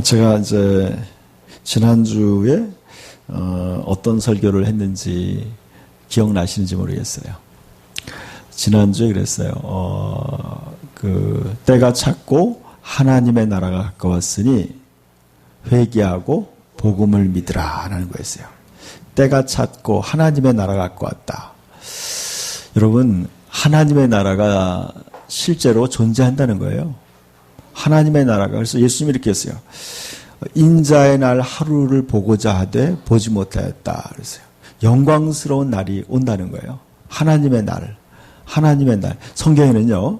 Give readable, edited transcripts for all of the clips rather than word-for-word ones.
제가 이제 지난주에 어떤 설교를 했는지 기억나시는지 모르겠어요. 지난주에 그랬어요. 때가 찼고 하나님의 나라가 가까웠으니 회개하고 복음을 믿으라 라는 거였어요. 때가 찼고 하나님의 나라가 가까웠다. 여러분, 하나님의 나라가 실제로 존재한다는 거예요. 하나님의 나라가. 그래서 예수님이 이렇게 했어요. 인자의 날 하루를 보고자 하되 보지 못하였다. 그랬어요. 영광스러운 날이 온다는 거예요. 하나님의 날. 하나님의 날. 성경에는요,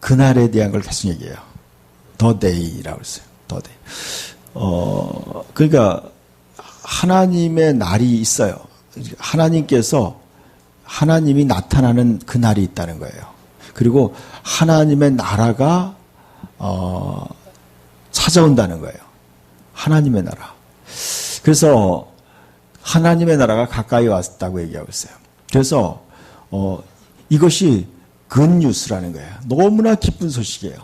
그날에 대한 걸 계속 얘기해요. The day라고 했어요. The day. 그러니까, 하나님의 날이 있어요. 하나님이 나타나는 그 날이 있다는 거예요. 그리고 하나님의 나라가 찾아온다는 거예요. 하나님의 나라. 그래서 하나님의 나라가 가까이 왔다고 얘기하고 있어요. 그래서 이것이 굿뉴스라는 거예요. 너무나 기쁜 소식이에요.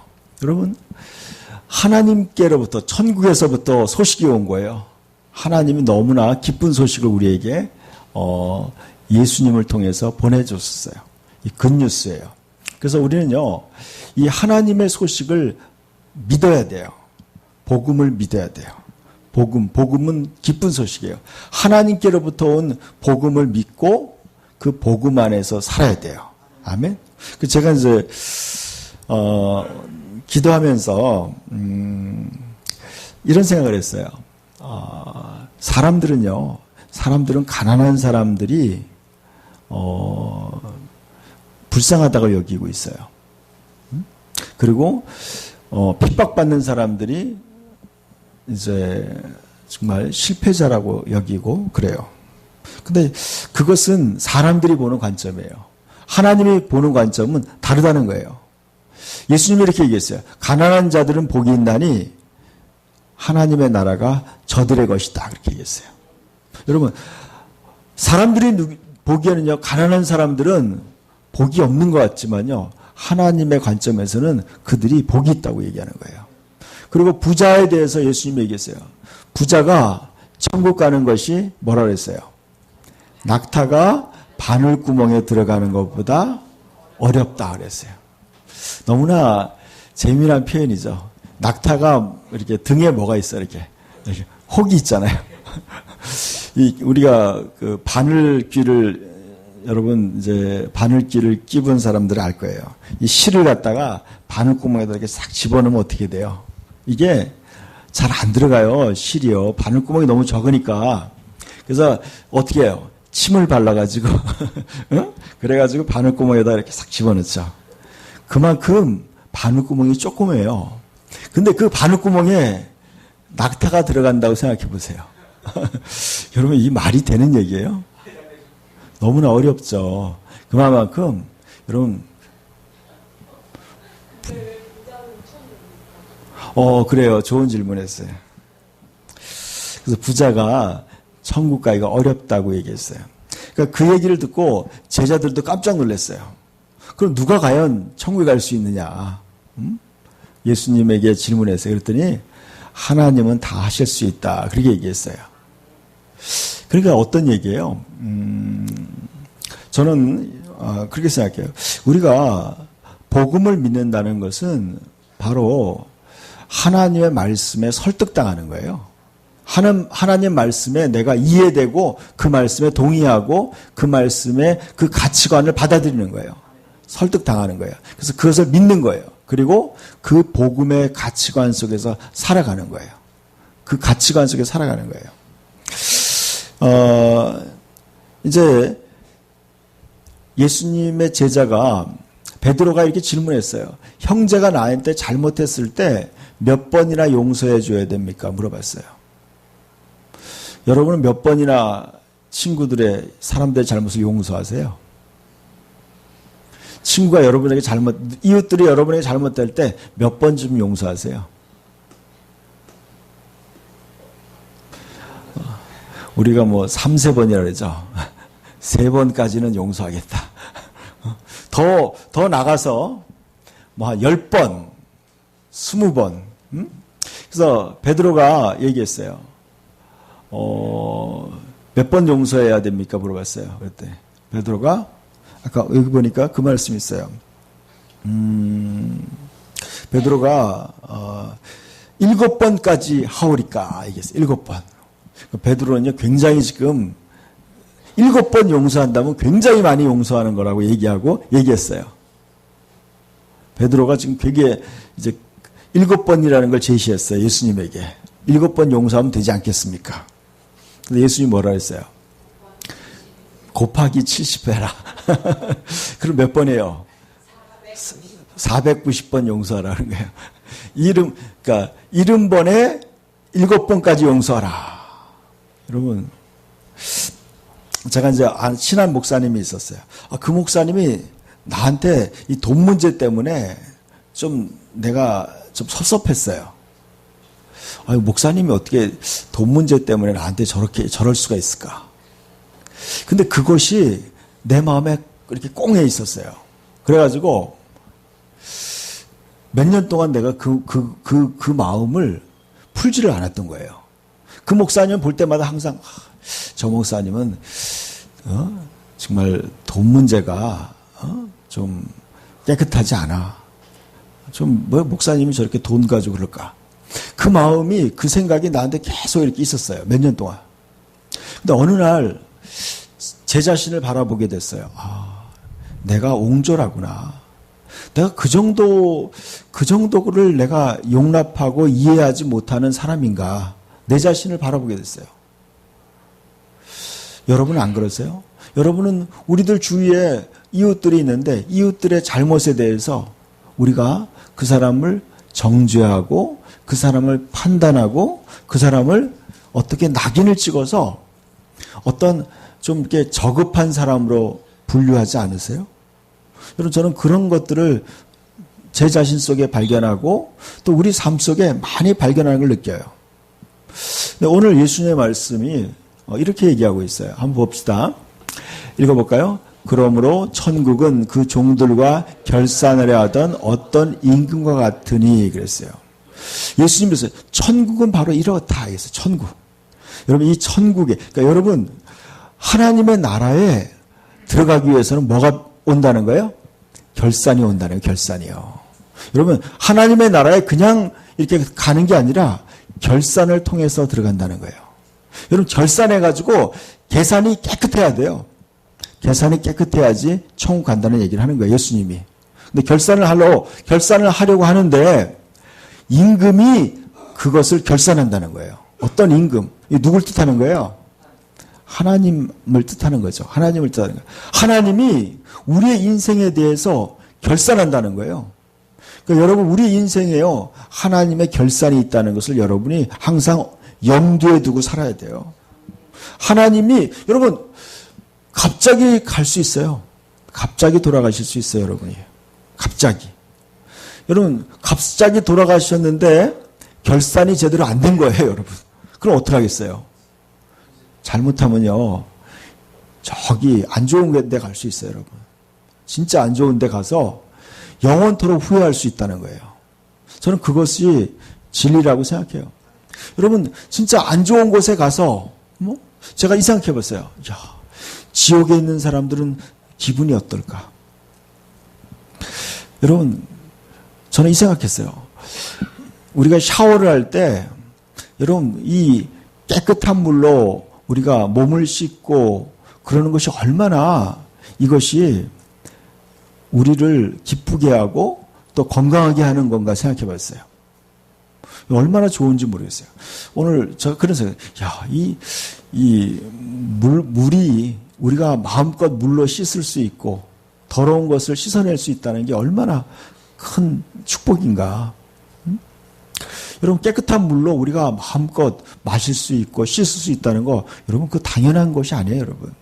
여러분, 하나님께로부터 천국에서부터 소식이 온 거예요. 하나님이 너무나 기쁜 소식을 우리에게 예수님을 통해서 보내줬어요. 이 굿뉴스예요. 그래서 우리는요, 이 하나님의 소식을 믿어야 돼요. 복음을 믿어야 돼요. 복음은 기쁜 소식이에요. 하나님께로부터 온 복음을 믿고 그 복음 안에서 살아야 돼요. 아멘. 제가 이제 기도하면서 이런 생각을 했어요. 사람들은 가난한 사람들이 불쌍하다고 여기고 있어요. 그리고 핍박받는 사람들이 이제 정말 실패자라고 여기고 그래요. 근데 그것은 사람들이 보는 관점이에요. 하나님이 보는 관점은 다르다는 거예요. 예수님이 이렇게 얘기했어요. 가난한 자들은 복이 있나니 하나님의 나라가 저들의 것이다. 그렇게 얘기했어요. 여러분, 사람들이 보기에는요, 가난한 사람들은 복이 없는 것 같지만요, 하나님의 관점에서는 그들이 복이 있다고 얘기하는 거예요. 그리고 부자에 대해서 예수님이 얘기했어요. 부자가 천국 가는 것이 뭐라 그랬어요? 낙타가 바늘구멍에 들어가는 것보다 어렵다 그랬어요. 너무나 재미난 표현이죠. 낙타가 이렇게 등에 뭐가 있어, 이렇게 혹이 있잖아요. 우리가 그 여러분 이제 바늘귀를 끼본 사람들은 알 거예요. 이 실을 갖다가 바늘구멍에다 이렇게 싹 집어넣으면 어떻게 돼요? 이게 잘 안 들어가요. 실이요. 바늘구멍이 너무 적으니까. 그래서 어떻게 해요? 침을 발라가지고 응? 그래가지고 바늘구멍에다 이렇게 싹 집어넣죠. 그만큼 바늘구멍이 조그매요. 근데 그 바늘구멍에 낙타가 들어간다고 생각해 보세요. 여러분, 이 말이 되는 얘기예요? 너무나 어렵죠. 그만큼 여러분, 그래요. 좋은 질문했어요. 그래서 부자가 천국 가기가 어렵다고 얘기했어요. 그러니까 그 얘기를 듣고 제자들도 깜짝 놀랐어요. 그럼 누가 과연 천국에 갈 수 있느냐? 예수님에게 질문했어요. 그랬더니 하나님은 다 하실 수 있다. 그렇게 얘기했어요. 그러니까 어떤 얘기예요? 저는 그렇게 생각해요. 우리가 복음을 믿는다는 것은 바로 하나님의 말씀에 설득당하는 거예요. 하나님 말씀에 내가 이해되고 그 말씀에 동의하고 그 말씀의 그 가치관을 받아들이는 거예요. 설득당하는 거예요. 그래서 그것을 믿는 거예요. 그리고 그 복음의 가치관 속에서 살아가는 거예요. 그 가치관 속에 살아가는 거예요. 이제 예수님의 제자가 베드로가 이렇게 질문했어요. 형제가 나한테 잘못했을 때 몇 번이나 용서해 줘야 됩니까? 물어봤어요. 여러분은 몇 번이나 사람들의 잘못을 용서하세요? 친구가 여러분에게 이웃들이 여러분에게 잘못될 때 몇 번쯤 용서하세요? 우리가 3, 4번이라 그러죠. 3번까지는 용서하겠다. 더 나가서 10번, 20번. 그래서 그래서 베드로가 얘기했어요. 몇 번 용서해야 됩니까? 물어봤어요. 그때 베드로가 아까 여기 보니까 그 말씀이 있어요. 베드로가 7번까지 하오리까 얘기했어요. 7번. 베드로는요 굉장히 지금 7번 용서한다면 굉장히 많이 용서하는 거라고 얘기했어요. 베드로가 지금 되게 이제 7번이라는 걸 제시했어요. 예수님에게. 7번 용서하면 되지 않겠습니까? 근데 예수님이 뭐라 했어요? 곱하기 70 해라. 그럼 몇 번이에요? 490번 용서하라는 거예요. 그러니까 70번에 7번까지 용서하라. 여러분, 제가 이제 친한 목사님이 있었어요. 그 목사님이 나한테 이 돈 문제 때문에 내가 좀 섭섭했어요. 목사님이 어떻게 돈 문제 때문에 나한테 저럴 수가 있을까? 근데 그것이 내 마음에 이렇게 꽁해 있었어요. 그래가지고 몇 년 동안 내가 그 마음을 풀지를 않았던 거예요. 그 목사님 볼 때마다 항상 저 목사님은 정말 돈 문제가 좀 깨끗하지 않아. 뭐 목사님이 저렇게 돈 가지고 그럴까? 그 마음이, 그 생각이 나한테 계속 이렇게 있었어요. 몇 년 동안. 근데 어느 날 제 자신을 바라보게 됐어요. 내가 옹졸하구나. 내가 그 정도를 내가 용납하고 이해하지 못하는 사람인가. 내 자신을 바라보게 됐어요. 여러분은 안 그러세요? 여러분은 우리들 주위에 이웃들이 있는데 이웃들의 잘못에 대해서 우리가 그 사람을 정죄하고 그 사람을 판단하고 그 사람을 어떻게 낙인을 찍어서 어떤 좀 이렇게 저급한 사람으로 분류하지 않으세요? 여러분, 저는 그런 것들을 제 자신 속에 발견하고 또 우리 삶 속에 많이 발견하는 걸 느껴요. 근데 오늘 예수님의 말씀이 이렇게 얘기하고 있어요. 한번 봅시다. 읽어볼까요? 그러므로 천국은 그 종들과 결산하려 하던 어떤 임금과 같으니 그랬어요. 예수님께서 천국은 바로 이렇다 했어요. 천국. 여러분, 이 천국에, 그러니까 여러분, 하나님의 나라에 들어가기 위해서는 뭐가 온다는 거예요? 결산이 온다는 거예요. 결산이요. 여러분, 하나님의 나라에 그냥 이렇게 가는 게 아니라 결산을 통해서 들어간다는 거예요. 여러분, 결산해가지고 계산이 깨끗해야 돼요. 계산이 깨끗해야지 천국 간다는 얘기를 하는 거예요. 예수님이. 근데 결산을 하려고 하는데 임금이 그것을 결산한다는 거예요. 어떤 임금? 이 누굴 뜻하는 거예요? 하나님을 뜻하는 거죠. 하나님을 뜻하는 거예요. 하나님이 우리의 인생에 대해서 결산한다는 거예요. 그러니까 여러분, 우리 인생에요, 하나님의 결산이 있다는 것을 여러분이 항상 염두에 두고 살아야 돼요. 하나님이, 여러분, 갑자기 갈 수 있어요. 갑자기 돌아가실 수 있어요, 여러분이. 갑자기. 여러분, 갑자기 돌아가셨는데 결산이 제대로 안 된 거예요, 여러분. 그럼 어떡하겠어요? 잘못하면요, 저기 안 좋은 데 갈 수 있어요, 여러분. 진짜 안 좋은 데 가서 영원토록 후회할 수 있다는 거예요. 저는 그것이 진리라고 생각해요. 여러분, 진짜 안 좋은 곳에 가서, 제가 이 생각해 봤어요. 지옥에 있는 사람들은 기분이 어떨까? 여러분, 저는 이 생각했어요. 우리가 샤워를 할 때, 여러분, 이 깨끗한 물로 우리가 몸을 씻고 그러는 것이 얼마나 이것이 우리를 기쁘게 하고 또 건강하게 하는 건가 생각해 봤어요. 얼마나 좋은지 모르겠어요. 오늘 제가 그런 생각, 물이 우리가 마음껏 물로 씻을 수 있고 더러운 것을 씻어낼 수 있다는 게 얼마나 큰 축복인가. 여러분, 깨끗한 물로 우리가 마음껏 마실 수 있고 씻을 수 있다는 거, 여러분, 그 당연한 것이 아니에요, 여러분.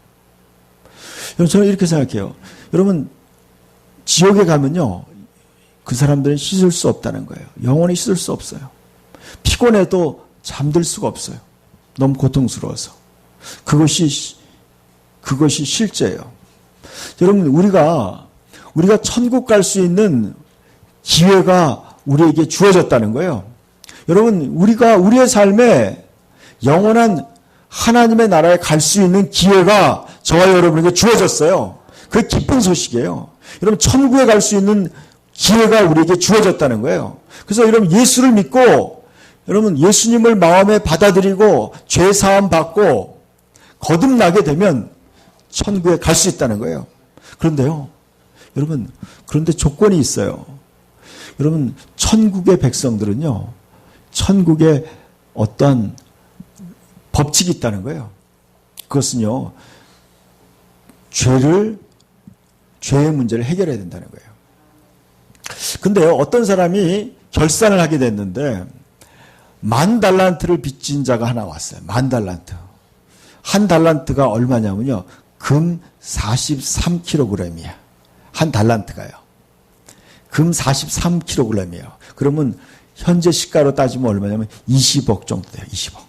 여러분, 저는 이렇게 생각해요. 여러분, 지옥에 가면요, 그 사람들은 씻을 수 없다는 거예요. 영원히 씻을 수 없어요. 피곤해도 잠들 수가 없어요. 너무 고통스러워서. 그것이 실제예요. 여러분, 우리가 천국 갈 수 있는 기회가 우리에게 주어졌다는 거예요. 여러분, 우리의 삶에 영원한 하나님의 나라에 갈 수 있는 기회가 저와 여러분에게 주어졌어요. 그게 기쁜 소식이에요. 여러분, 천국에 갈 수 있는 기회가 우리에게 주어졌다는 거예요. 그래서 여러분, 예수를 믿고, 여러분, 예수님을 마음에 받아들이고, 죄 사함 받고, 거듭나게 되면 천국에 갈 수 있다는 거예요. 그런데요, 여러분, 그런데 조건이 있어요. 여러분, 천국의 백성들은요, 천국에 어떤 법칙이 있다는 거예요. 그것은요, 죄의 문제를 해결해야 된다는 거예요. 근데요, 어떤 사람이 결산을 하게 됐는데, 10,000달란트를 빚진 자가 하나 왔어요. 10,000달란트. 한 달란트가 얼마냐면요, 금 43kg이야. 한 달란트가요. 금 43kg이에요. 그러면 현재 시가로 따지면 얼마냐면 20억 정도 돼요. 20억.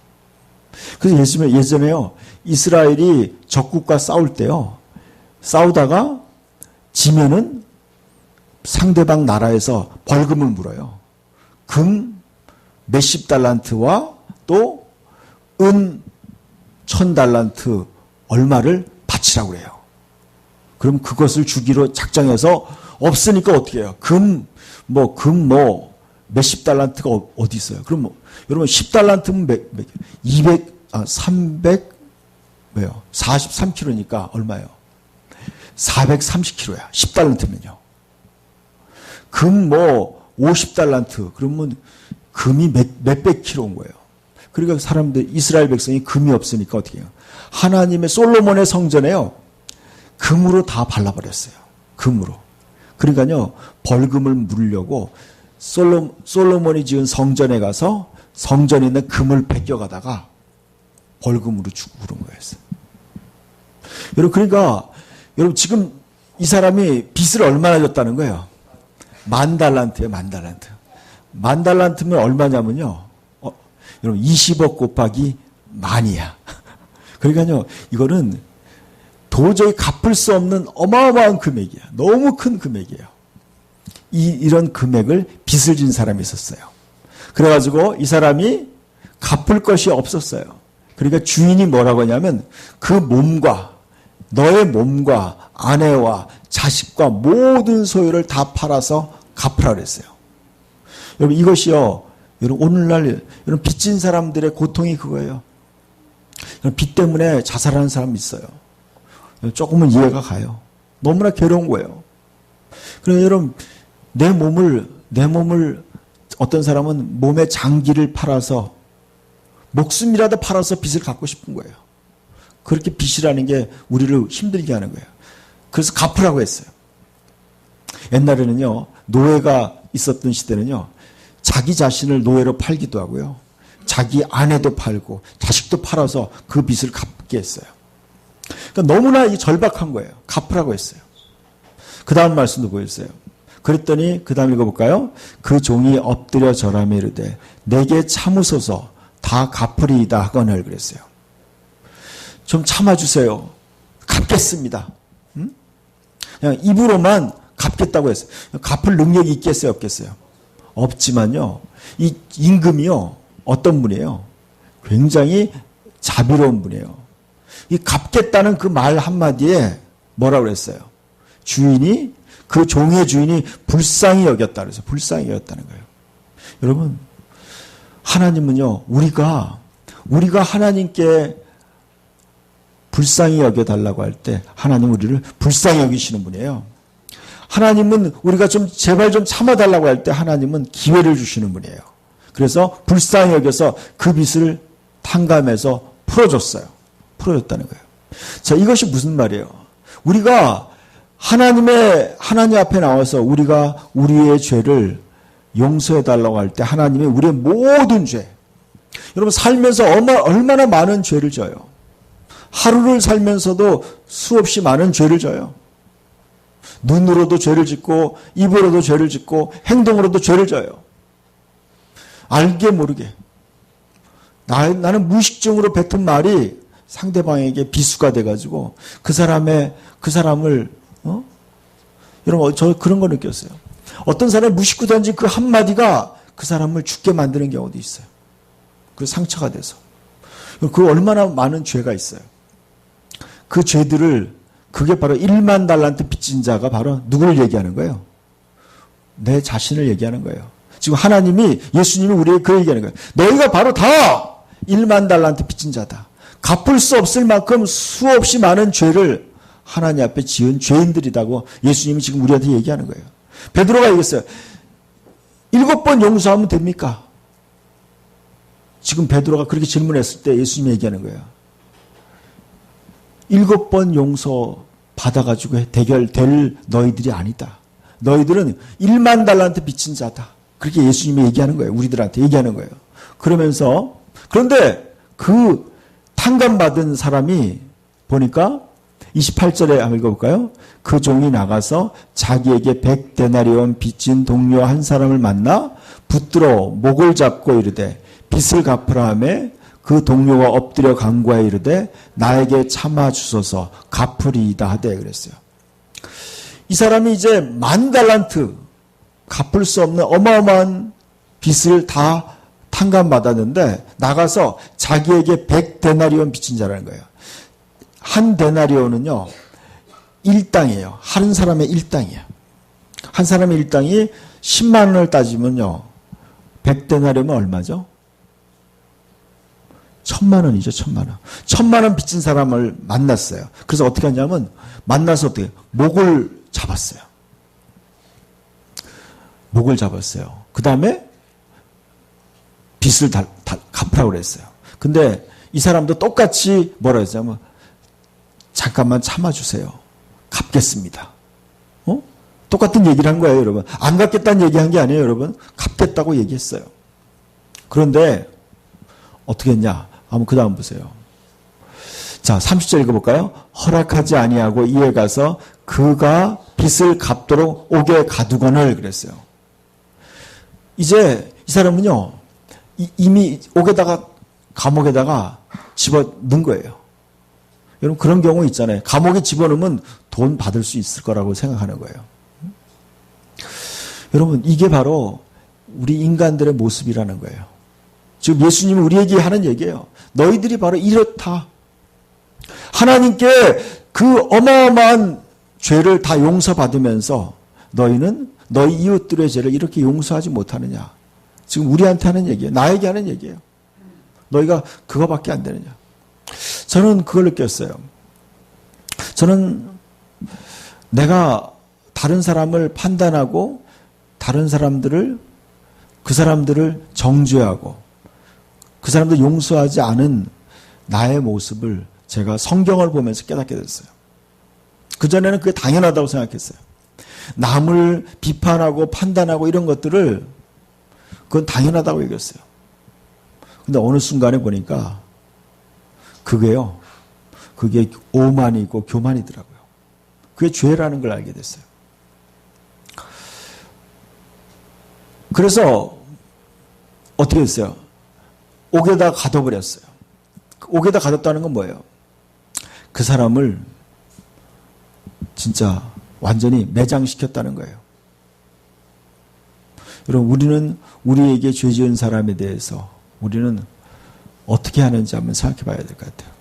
그래서 예전에요, 이스라엘이 적국과 싸울 때요, 싸우다가 지면은 상대방 나라에서 벌금을 물어요. 금 몇십 달란트와 또 은 1,000달란트 얼마를 바치라고 그래요. 그럼 그것을 주기로 작정해서 없으니까 어떻게 해요? 금 몇십 달란트가 어디 있어요? 그럼 여러분 10달란트면 43kg니까 얼마예요? 430kg야. 10달란트면요. 금 50달란트. 그러면 금이 몇백 킬로인 거예요. 그러니까 사람들, 이스라엘 백성이 금이 없으니까 어떻게 해요? 하나님의 솔로몬의 성전에요, 금으로 다 발라버렸어요. 금으로. 그러니까요, 벌금을 물으려고 솔로몬이 지은 성전에 가서 성전에 있는 금을 뺏겨가다가 벌금으로 주고 그런 거였어요. 여러분, 그러니까, 여러분, 지금 이 사람이 빚을 얼마나 졌다는 거예요? 10,000달란트예요, 10,000달란트. 10,000달란트면 얼마냐면요, 여러분, 20억 곱하기 만이야. 그러니까요, 이거는 도저히 갚을 수 없는 어마어마한 금액이야. 너무 큰 금액이에요. 이런 금액을 빚을 진 사람이 있었어요. 그래가지고 이 사람이 갚을 것이 없었어요. 그러니까 주인이 뭐라고 하냐면, 그 몸과, 너의 몸과 아내와 자식과 모든 소유를 다 팔아서 갚으라 그랬어요. 여러분, 이것이요, 여러분, 오늘날 여러분, 빚진 사람들의 고통이 그거예요. 빚 때문에 자살하는 사람이 있어요. 조금은 이해가 가요. 너무나 괴로운 거예요. 그래서 여러분, 내 몸을 어떤 사람은 몸의 장기를 팔아서, 목숨이라도 팔아서 빚을 갚고 싶은 거예요. 그렇게 빚이라는 게 우리를 힘들게 하는 거예요. 그래서 갚으라고 했어요. 옛날에는요, 노예가 있었던 시대는요, 자기 자신을 노예로 팔기도 하고요, 자기 아내도 팔고 자식도 팔아서 그 빚을 갚게 했어요. 그러니까 너무나 절박한 거예요. 갚으라고 했어요. 그 다음 말씀도 보였어요. 그랬더니 그 다음 읽어볼까요? 그 종이 엎드려 절하며 이르되 내게 참으소서 다 갚으리이다 하거늘 그랬어요. 좀 참아주세요. 갚겠습니다. 그냥 입으로만 갚겠다고 했어요. 갚을 능력이 있겠어요, 없겠어요? 없지만요, 이 임금이요, 어떤 분이에요? 굉장히 자비로운 분이에요. 이 갚겠다는 그 말 한마디에 뭐라고 그랬어요? 주인이, 그 종의 주인이 불쌍히 여겼다 그래서 불쌍히 여겼다는 거예요. 여러분, 하나님은요, 우리가 하나님께 불쌍히 여겨달라고 할 때 하나님 우리를 불쌍히 여기시는 분이에요. 하나님은 우리가 제발 좀 참아달라고 할 때 하나님은 기회를 주시는 분이에요. 그래서 불쌍히 여겨서 그 빚을 탕감해서 풀어줬다는 거예요. 자, 이것이 무슨 말이에요? 우리가 하나님 앞에 나와서 우리가 우리의 죄를 용서해달라고 할 때 하나님이 우리의 모든 죄, 여러분 살면서 얼마나 많은 죄를 져요. 하루를 살면서도 수없이 많은 죄를 져요. 눈으로도 죄를 짓고 입으로도 죄를 짓고 행동으로도 죄를 져요. 알게 모르게. 나는 무의식적으로 뱉은 말이 상대방에게 비수가 돼가지고 그 사람을 여러분, 저 그런 거 느꼈어요. 어떤 사람이 무심코 던진 그 한마디가 그 사람을 죽게 만드는 경우도 있어요. 그 상처가 돼서. 그 얼마나 많은 죄가 있어요. 그 죄들을, 그게 바로 1만 달란트 빚진 자가 바로 누구를 얘기하는 거예요? 내 자신을 얘기하는 거예요. 지금 하나님이, 예수님이 우리에게 그 얘기하는 거예요. 너희가 바로 다 1만 달란트 빚진 자다. 갚을 수 없을 만큼 수없이 많은 죄를 하나님 앞에 지은 죄인들이라고 예수님이 지금 우리한테 얘기하는 거예요. 베드로가 얘기했어요. 7번 용서하면 됩니까? 지금 베드로가 그렇게 질문했을 때 예수님이 얘기하는 거예요. 7번 용서 받아가지고 대결될 너희들이 아니다. 너희들은 1만 달란트 빚진 자다. 그렇게 예수님이 얘기하는 거예요. 우리들한테 얘기하는 거예요. 그러면서, 그런데 그 탕감받은 사람이 보니까 28절에 한번 읽어볼까요? 그 종이 나가서 자기에게 100데나리온 빚진 동료 한 사람을 만나 붙들어 목을 잡고 이르되 빚을 갚으라 하매 그 동료가 엎드려 간구하여 이르되 나에게 참아 주소서 갚으리이다 하되 그랬어요. 이 사람이 이제 10,000달란트 갚을 수 없는 어마어마한 빚을 다 탕감받았는데 나가서 자기에게 100데나리온 빚진 자라는 거예요. 한 데나리온은요 1당이에요. 한 사람의 1당이에요. 한 사람의 1당이 10만 원을 따지면요 100데나리온은 얼마죠? 1,000만 원이죠. 1,000만 원. 1,000만 원 빚진 사람을 만났어요. 그래서 어떻게 하냐면 만나서 어떻게 목을 잡았어요. 목을 잡았어요. 그 다음에 빚을 갚으라고 그랬어요. 근데 이 사람도 똑같이 뭐라 했냐면 잠깐만 참아주세요. 갚겠습니다. 똑같은 얘기를 한 거예요, 여러분. 안 갚겠다는 얘기한 게 아니에요, 여러분. 갚겠다고 얘기했어요. 그런데 어떻게 했냐? 한번 그 다음 보세요. 자, 30절 읽어볼까요? 허락하지 아니하고 이에 가서 그가 빚을 갚도록 옥에 가두거늘 그랬어요. 이제 이 사람은요 이미 옥에다가 감옥에다가 집어넣은 거예요. 여러분 그런 경우 있잖아요. 감옥에 집어넣으면 돈 받을 수 있을 거라고 생각하는 거예요. 여러분 이게 바로 우리 인간들의 모습이라는 거예요. 지금 예수님이 우리에게 하는 얘기예요. 너희들이 바로 이렇다. 하나님께 그 어마어마한 죄를 다 용서받으면서 너희는 너희 이웃들의 죄를 이렇게 용서하지 못하느냐. 지금 우리한테 하는 얘기예요. 나에게 하는 얘기예요. 너희가 그거밖에 안 되느냐. 저는 그걸 느꼈어요. 저는 내가 다른 사람을 판단하고 다른 사람들을 그 사람들을 정죄하고 그 사람들 용서하지 않은 나의 모습을 제가 성경을 보면서 깨닫게 됐어요. 그전에는 그게 당연하다고 생각했어요. 남을 비판하고 판단하고 이런 것들을 그건 당연하다고 여겼어요. 근데 어느 순간에 보니까 그게요. 그게 오만이고 교만이더라고요. 그게 죄라는 걸 알게 됐어요. 그래서 어떻게 했어요? 옥에다 가둬버렸어요. 옥에다 가뒀다는 건 뭐예요? 그 사람을 진짜 완전히 매장시켰다는 거예요. 여러분 우리는 우리에게 죄 지은 사람에 대해서 우리는 어떻게 하는지 한번 생각해 봐야 될 것 같아요.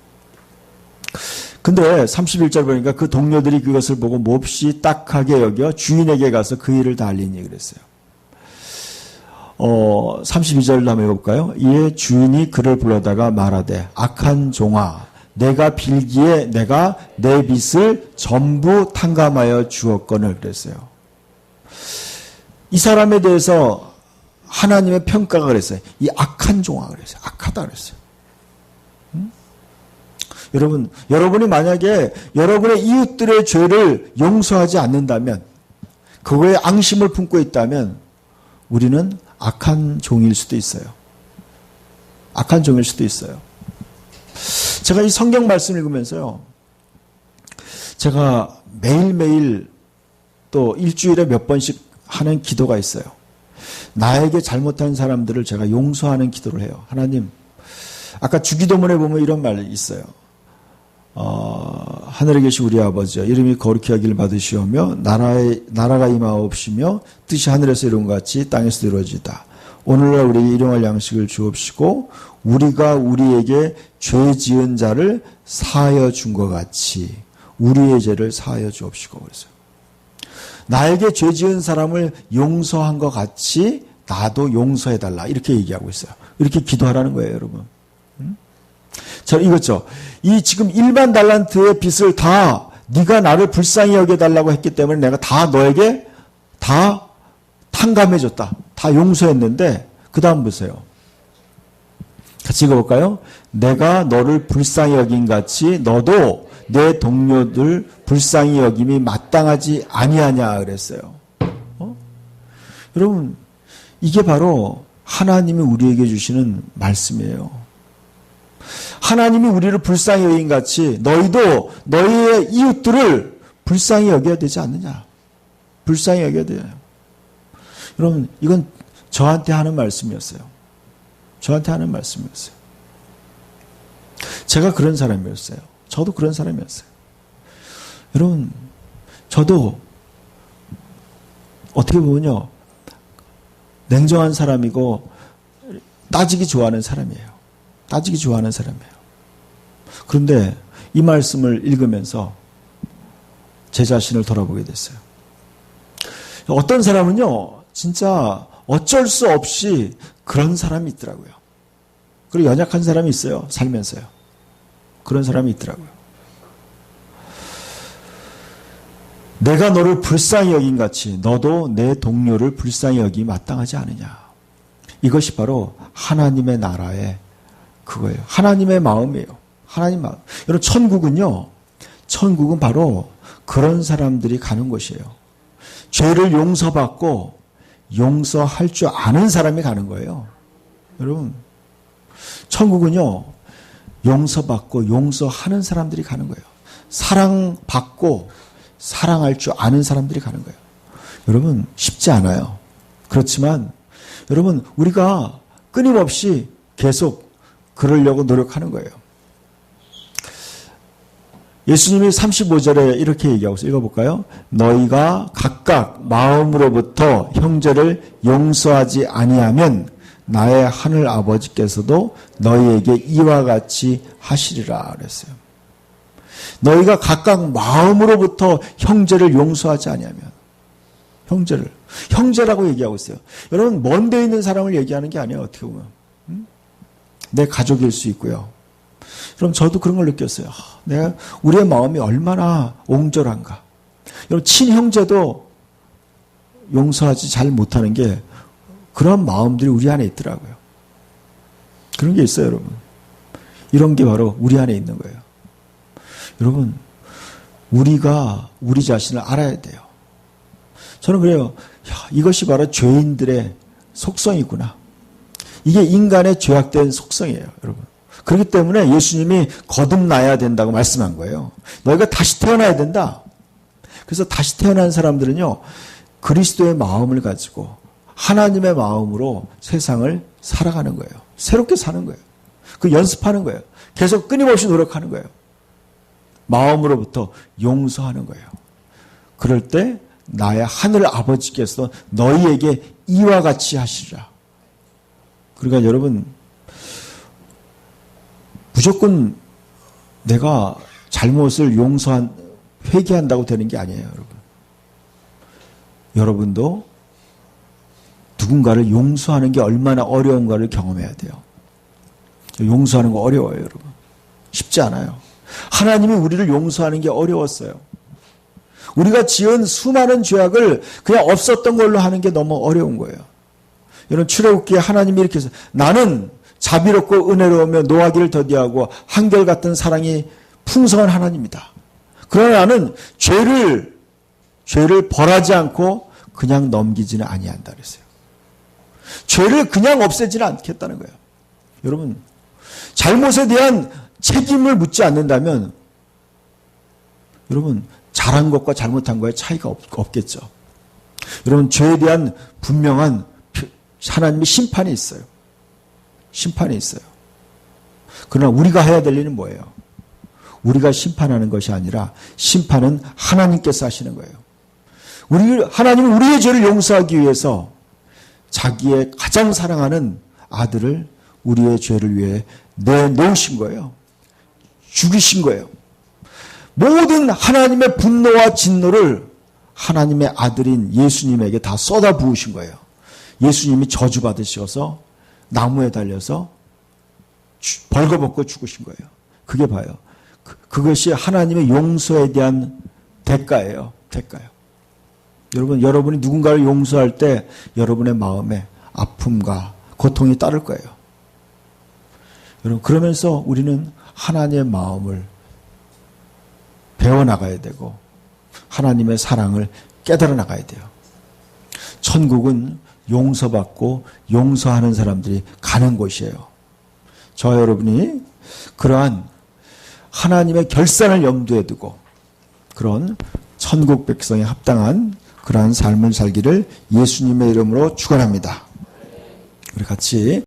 근데 31절 보니까 그 동료들이 그것을 보고 몹시 딱하게 여겨 주인에게 가서 그 일을 다 알리니 그랬어요. 32절로 한번 읽어볼까요? 이에 주인이 그를 불러다가 말하되 악한 종아 내가 빌기에 내가 내 빚을 전부 탕감하여 주었거늘 그랬어요. 이 사람에 대해서 하나님의 평가가 그랬어요. 이 악한 종아 그랬어요. 악하다 그랬어요. 여러분이 만약에 여러분의 이웃들의 죄를 용서하지 않는다면 그거에 앙심을 품고 있다면 우리는 악한 종일 수도 있어요. 악한 종일 수도 있어요. 제가 이 성경 말씀을 읽으면서요. 제가 매일매일 또 일주일에 몇 번씩 하는 기도가 있어요. 나에게 잘못한 사람들을 제가 용서하는 기도를 해요. 하나님, 아까 주기도문에 보면 이런 말이 있어요. 하늘에 계신 우리 아버지여 이름이 거룩히 여기를 받으시오며 나라가 임하옵시며 뜻이 하늘에서 이룬 것 같이 땅에서도 이루어지다. 오늘날 우리에게 일용할 양식을 주옵시고 우리가 우리에게 죄 지은 자를 사하여 준 것 같이 우리의 죄를 사하여 주옵시고 그랬어요. 나에게 죄 지은 사람을 용서한 것 같이 나도 용서해달라 이렇게 얘기하고 있어요. 이렇게 기도하라는 거예요, 여러분. 자, 이거죠. 이 지금 일반 달란트의 빚을 다 네가 나를 불쌍히 여겨달라고 했기 때문에 내가 다 너에게 다 탕감해줬다. 다 용서했는데 그 다음 보세요. 같이 읽어볼까요? 내가 너를 불쌍히 여긴 같이 너도 내 동료들 불쌍히 여김이 마땅하지 아니하냐 그랬어요. 여러분 이게 바로 하나님이 우리에게 주시는 말씀이에요. 하나님이 우리를 불쌍히 여긴 같이 너희도 너희의 이웃들을 불쌍히 여겨야 되지 않느냐. 불쌍히 여겨야 돼요. 여러분 이건 저한테 하는 말씀이었어요. 저한테 하는 말씀이었어요. 제가 그런 사람이었어요. 저도 그런 사람이었어요. 여러분 저도 어떻게 보면요. 냉정한 사람이고 따지기 좋아하는 사람이에요. 따지기 좋아하는 사람이에요. 그런데 이 말씀을 읽으면서 제 자신을 돌아보게 됐어요. 어떤 사람은요. 진짜 어쩔 수 없이 그런 사람이 있더라고요. 그리고 연약한 사람이 있어요. 살면서요. 그런 사람이 있더라고요. 내가 너를 불쌍히 여긴 같이 너도 내 동료를 불쌍히 여기 마땅하지 않으냐. 이것이 바로 하나님의 나라의 그거예요. 하나님의 마음이에요. 하나님 마음. 여러분 천국은요. 천국은 바로 그런 사람들이 가는 곳이에요. 죄를 용서받고 용서할 줄 아는 사람이 가는 거예요. 여러분 천국은요. 용서받고 용서하는 사람들이 가는 거예요. 사랑받고 사랑할 줄 아는 사람들이 가는 거예요. 여러분 쉽지 않아요. 그렇지만 여러분 우리가 끊임없이 계속 그러려고 노력하는 거예요. 예수님이 35절에 이렇게 얘기하고 있어요. 읽어볼까요? 너희가 각각 마음으로부터 형제를 용서하지 아니하면 나의 하늘 아버지께서도 너희에게 이와 같이 하시리라 그랬어요. 너희가 각각 마음으로부터 형제를 용서하지 아니하면 형제라고 얘기하고 있어요. 여러분 먼 데 있는 사람을 얘기하는 게 아니에요. 어떻게 보면 내 가족일 수 있고요. 그럼 저도 그런 걸 느꼈어요. 내가 우리의 마음이 얼마나 옹졸한가. 여러분 친형제도 용서하지 잘 못하는 게 그런 마음들이 우리 안에 있더라고요. 그런 게 있어요, 여러분. 이런 게 바로 우리 안에 있는 거예요. 여러분, 우리가 우리 자신을 알아야 돼요. 저는 그래요. 이것이 바로 죄인들의 속성이구나. 이게 인간의 죄악된 속성이에요, 여러분. 그렇기 때문에 예수님이 거듭나야 된다고 말씀한 거예요. 너희가 다시 태어나야 된다. 그래서 다시 태어난 사람들은요, 그리스도의 마음을 가지고 하나님의 마음으로 세상을 살아가는 거예요. 새롭게 사는 거예요. 그 연습하는 거예요. 계속 끊임없이 노력하는 거예요. 마음으로부터 용서하는 거예요. 그럴 때 나의 하늘 아버지께서 너희에게 이와 같이 하시리라. 그러니까 여러분 무조건 내가 잘못을 회개한다고 되는 게 아니에요, 여러분. 여러분도 누군가를 용서하는 게 얼마나 어려운가를 경험해야 돼요. 용서하는 거 어려워요, 여러분. 쉽지 않아요. 하나님이 우리를 용서하는 게 어려웠어요. 우리가 지은 수많은 죄악을 그냥 없었던 걸로 하는 게 너무 어려운 거예요. 여러분 출애굽기에 하나님이 이렇게 해서 나는 자비롭고 은혜로우며 노하기를 더디하고 한결같은 사랑이 풍성한 하나님이다. 그러나 나는 죄를 벌하지 않고 그냥 넘기지는 아니한다 그랬어요. 죄를 그냥 없애지는 않겠다는 거예요. 여러분 잘못에 대한 책임을 묻지 않는다면 여러분 잘한 것과 잘못한 거에 차이가 없겠죠. 여러분 죄에 대한 분명한 하나님의 심판이 있어요. 심판이 있어요. 그러나 우리가 해야 될 일은 뭐예요? 우리가 심판하는 것이 아니라 심판은 하나님께서 하시는 거예요. 하나님은 우리의 죄를 용서하기 위해서 자기의 가장 사랑하는 아들을 우리의 죄를 위해 내놓으신 거예요. 죽이신 거예요. 모든 하나님의 분노와 진노를 하나님의 아들인 예수님에게 다 쏟아 부으신 거예요. 예수님이 저주받으셔서 나무에 달려서 벌거벗고 죽으신 거예요. 그게 봐요. 그것이 하나님의 용서에 대한 대가예요. 대가요. 여러분이 누군가를 용서할 때 여러분의 마음에 아픔과 고통이 따를 거예요. 여러분, 그러면서 우리는 하나님의 마음을 배워나가야 되고 하나님의 사랑을 깨달아 나가야 돼요. 천국은 용서받고 용서하는 사람들이 가는 곳이에요. 저와 여러분이 그러한 하나님의 결산을 염두에 두고 그런 천국 백성에 합당한 그러한 삶을 살기를 예수님의 이름으로 축원합니다. 우리 같이